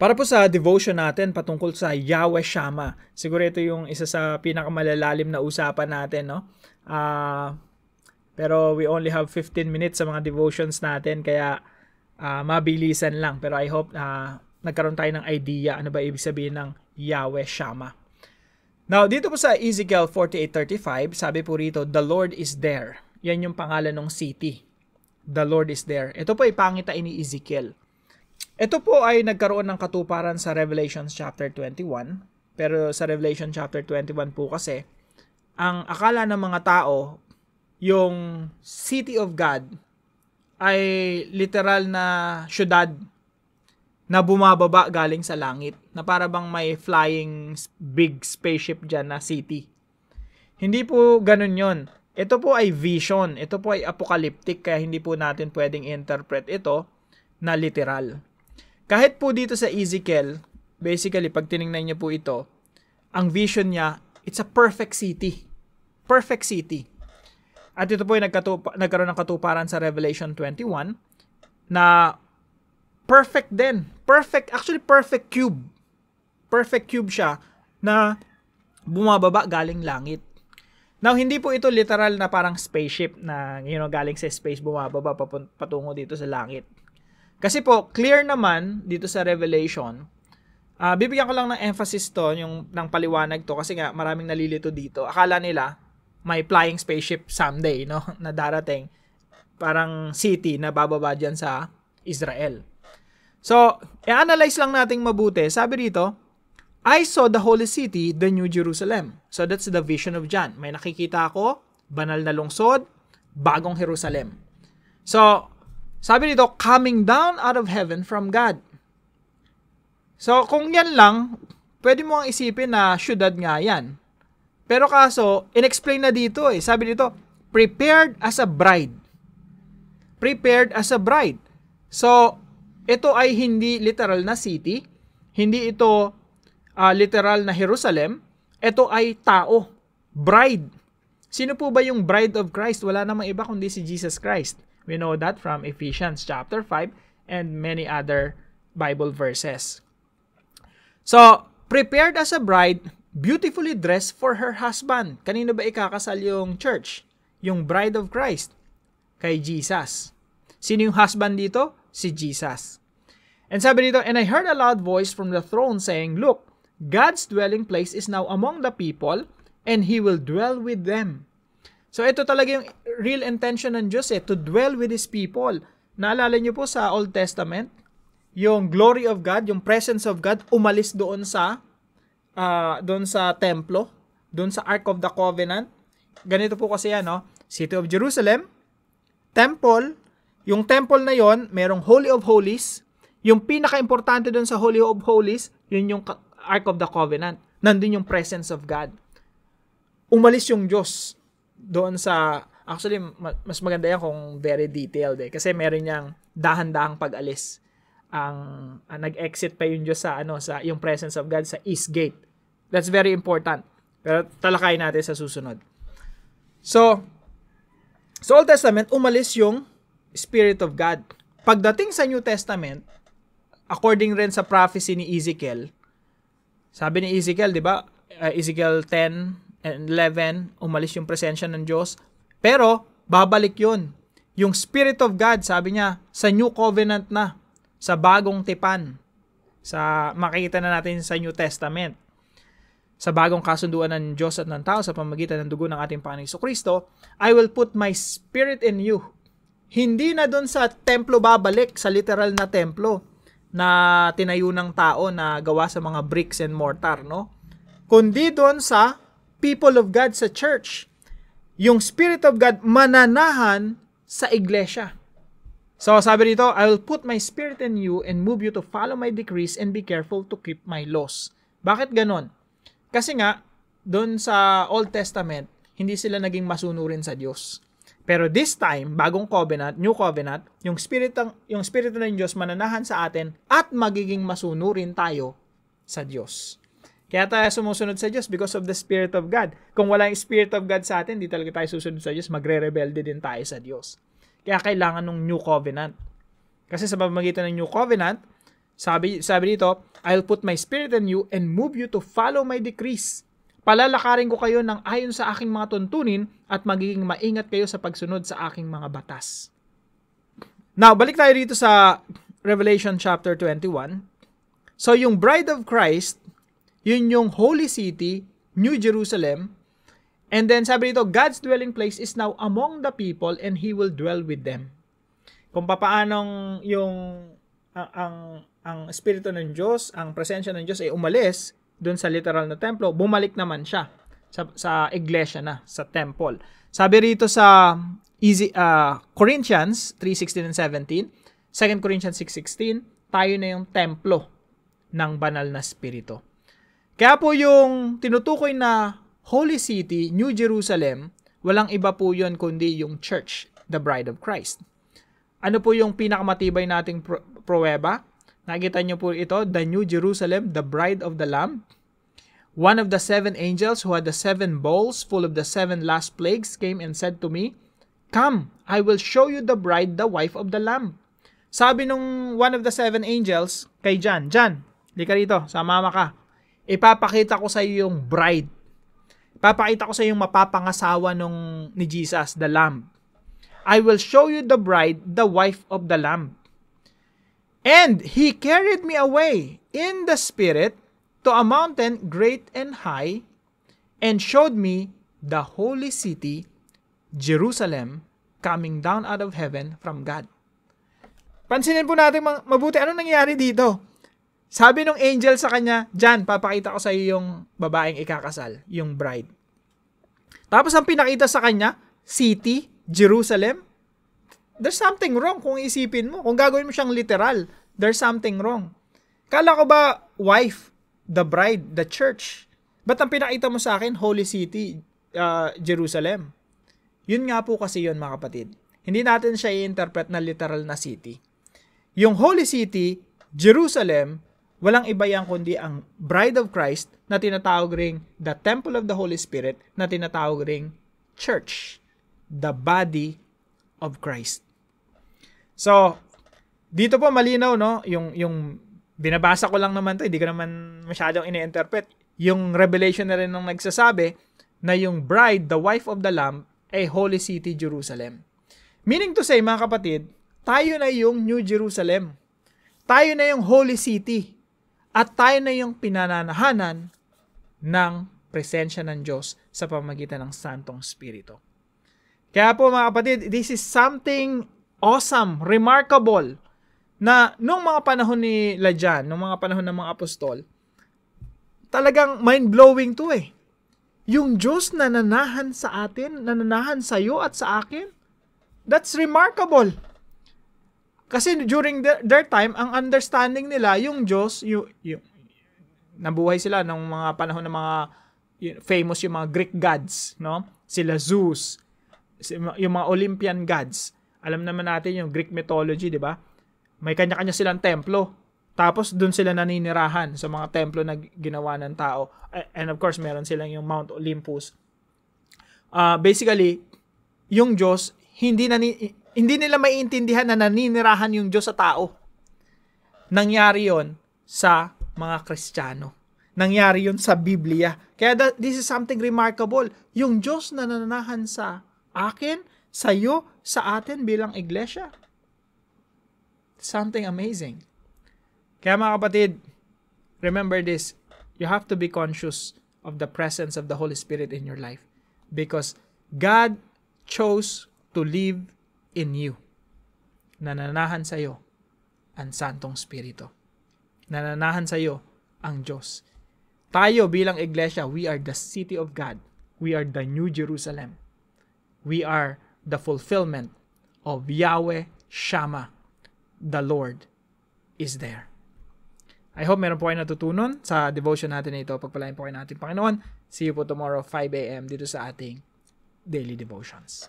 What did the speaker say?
Para po sa devotion natin patungkol sa Yahweh Shammah. Siguro ito yung isa sa pinakamalalalim na usapan natin, no? Pero we only have 15 minutes sa mga devotions natin, kaya mabilisan lang. Pero I hope nagkaroon tayo ng idea ano ba ibig sabihin ng Yahweh Shammah. Now, dito po sa Ezekiel 48:35, sabi po rito, the Lord is there. Yan yung pangalan ng city. The Lord is there. Ito po ay pangitain ni Ezekiel. Ito po ay nagkaroon ng katuparan sa Revelation chapter 21. Pero sa Revelation chapter 21 po kasi, ang akala ng mga tao, yung city of God ay literal na syudad na bumababa galing sa langit. Na para bang may flying big spaceship dyan na city. Hindi po ganun yon. Ito po ay vision. Ito po ay apocalyptic, kaya hindi po natin pwedeng interpret ito na literal. Kahit po dito sa Ezekiel, basically, pag tinignan niyo po ito, ang vision niya, it's a perfect city. Perfect city. At ito po ay nagkaroon ng katuparan sa Revelation 21 na perfect din. Perfect, actually perfect cube. Perfect cube siya na bumababa galing langit. Now, hindi po ito literal na parang spaceship na galing sa space bumababa patungo dito sa langit. Kasi po, clear naman dito sa Revelation, bibigyan ko lang ng emphasis to, ng paliwanag to, kasi nga maraming nalilito dito. Akala nila may flying spaceship someday, no, na darating, parang city na bababa dyan sa Israel. So, i-analyze lang nating mabuti. Sabi dito, I saw the holy city, the New Jerusalem. So, that's the vision of John. May nakikita ako, banal na lungsod, bagong Jerusalem. So, sabi dito, coming down out of heaven from God. So, kung yan lang, pwede mo ang isipin na syudad nga yan. Pero kaso, inexplain na dito eh. Sabi dito, prepared as a bride. Prepared as a bride. So, ito ay hindi literal na city. Hindi ito literal na Jerusalem. Ito ay tao. Bride. Sino po ba yung bride of Christ? Wala namang iba kundi si Jesus Christ. We know that from Ephesians chapter 5 and many other Bible verses. So, prepared as a bride, beautifully dressed for her husband. Kanino ba ikakasal yung church? Yung bride of Christ. Kay Jesus. Sino yung husband dito? Si Jesus. And sabi dito, and I heard a loud voice from the throne saying, look, God's dwelling place is now among the people, and He will dwell with them. So ito talaga yung real intention ng Diyos to dwell with His people. Naalala niyo po sa Old Testament, yung glory of God, yung presence of God, umalis doon sa templo, doon sa Ark of the Covenant. Ganito po kasi yan, no? City of Jerusalem, temple, yung temple na yon, merong Holy of Holies. Yung pinaka-importante doon sa Holy of Holies, yun yung Ark of the Covenant. Nandun yung presence of God. Umalis yung Diyos doon sa, actually, mas maganda yan kung very detailed kasi meron niyang dahan-dahang pag-alis. Nag-exit pa yung Diyos sa yung presence of God sa East Gate. That's very important. Pero talakayin natin sa susunod. So, sa Old Testament, umalis yung Spirit of God. Pagdating sa New Testament, according rin sa prophecy ni Ezekiel, sabi ni Ezekiel, di ba? Ezekiel 10 and 11, umalis yung presensya ng Diyos. Pero, babalik yun. Yung Spirit of God, sabi niya, sa New Covenant na, sa bagong tipan. Makikita na natin sa New Testament. Sa bagong kasunduan ng Diyos at ng tao sa pamamagitan ng dugo ng ating Panginoong Jesucristo, I will put my Spirit in you. Hindi na doon sa templo babalik, sa literal na templo na tinayo ng tao na gawa sa mga bricks and mortar, no? Kundi doon sa people of God sa church. Yung Spirit of God mananahan sa iglesia. So sabi dito, I will put my Spirit in you and move you to follow my decrees and be careful to keep my laws. Bakit ganon? Kasi nga, doon sa Old Testament, hindi sila naging masunurin sa Diyos. Pero this time, bagong covenant, new covenant, yung Espiritu ng Diyos mananahan sa atin at magiging masunurin tayo sa Diyos. Kaya tayo sumusunod sa Diyos because of the Spirit of God. Kung wala yung Spirit of God sa atin, di talaga tayo susunod sa Diyos, magre-rebelde din tayo sa Diyos. Kaya kailangan ng New Covenant. Kasi sa pamamagitan ng New Covenant, Sabi dito, I'll put my spirit in you and move you to follow my decrees. Palalakarin ko kayo ng ayon sa aking mga tuntunin at magiging maingat kayo sa pagsunod sa aking mga batas. Now, balik tayo dito sa Revelation chapter 21. So, yung bride of Christ, yun yung holy city, New Jerusalem. And then, sabi dito, God's dwelling place is now among the people and He will dwell with them. Kung papaanong yung ang Espiritu ng Diyos, ang presensya ng Diyos ay umalis doon sa literal na templo, bumalik naman siya sa iglesia na, sa temple. Sabi rito sa Corinthians 3:16 and 17, 2 Corinthians 6:16, tayo na yung templo ng banal na Espiritu. Kaya po yung tinutukoy na Holy City, New Jerusalem, walang iba po yun kundi yung church, the bride of Christ. Ano po yung pinakamatibay nating pruweba? Nakita nyo po ito, the New Jerusalem, the bride of the Lamb. One of the 7 angels who had the 7 bowls full of the 7 last plagues came and said to me, "Come, I will show you the bride, the wife of the Lamb." Sabi nung one of the 7 angels kay John, lika rito, sama ka. Ipapakita ko sa iyo yung bride. Ipapakita ko sa iyo yung mapapangasawa ni Jesus, the Lamb. I will show you the bride, the wife of the Lamb. And he carried me away in the Spirit to a mountain great and high, and showed me the holy city, Jerusalem, coming down out of heaven from God. Pansinin po natin mabuti, anong nangyari dito? Sabi nung angel sa kanya, John, papakita ko sa iyo yung babaeng ikakasal, yung bride. Tapos ang pinakita sa kanya, city, Jerusalem. There's something wrong kung isipin mo. Kung gagawin mo siyang literal, there's something wrong. Kala ko ba, wife, the bride, the church? Ba't ang pinakita mo sa akin, holy city, Jerusalem? Yun nga po kasi yun, mga kapatid. Hindi natin siya i-interpret na literal na city. Yung holy city, Jerusalem, walang iba yan kundi ang bride of Christ na tinatawag ring the temple of the Holy Spirit na tinatawag ring church, the body of Christ. So, dito po malinaw, no? Yung binabasa ko lang naman to, hindi ko naman masyadong ini-interpret. Yung revelation na rin ng nagsasabi na yung bride, the wife of the Lamb, ay holy city, Jerusalem. Meaning to say, mga kapatid, tayo na yung New Jerusalem. Tayo na yung holy city. At tayo na yung pinananahanan ng presensya ng Diyos sa pamamagitan ng Santong Espiritu. Kaya po, mga kapatid, this is something awesome, remarkable, na nung mga panahon ni Jan, nung mga panahon ng mga apostol, talagang mind-blowing to eh. Yung Diyos nananahan sa atin, nananahan sa iyo at sa akin, that's remarkable. Kasi during their time, ang understanding nila, yung Diyos, nabuhay sila ng mga panahon ng mga famous yung mga Greek gods, no? Sila Zeus, yung mga Olympian gods. Alam naman natin yung Greek mythology, di ba? May kanya-kanya silang templo. Tapos dun sila naninirahan sa mga templo na ginawa ng tao. And of course, meron silang yung Mount Olympus. Basically, yung Diyos, hindi nila maiintindihan na naninirahan yung Diyos sa tao. Nangyari yon sa mga Kristiyano. Nangyari yon sa Biblia. Kaya this is something remarkable. Yung Diyos na nananahan sa akin, sa iyo, sa atin bilang iglesia. Something amazing. Kaya mga kapatid, remember this. You have to be conscious of the presence of the Holy Spirit in your life. Because God chose to live in you. Nananahan sa iyo ang Santong Espiritu. Nananahan sa iyo ang Diyos. Tayo bilang iglesia, we are the city of God. We are the New Jerusalem. We are the fulfillment of Yahweh Shammah. The Lord is there. I hope meron po kayo natutunan sa devotion natin na ito. Pagpalain po kayo natin, Panginoon. See you po tomorrow, 5 a.m. dito sa ating Daily Devotions.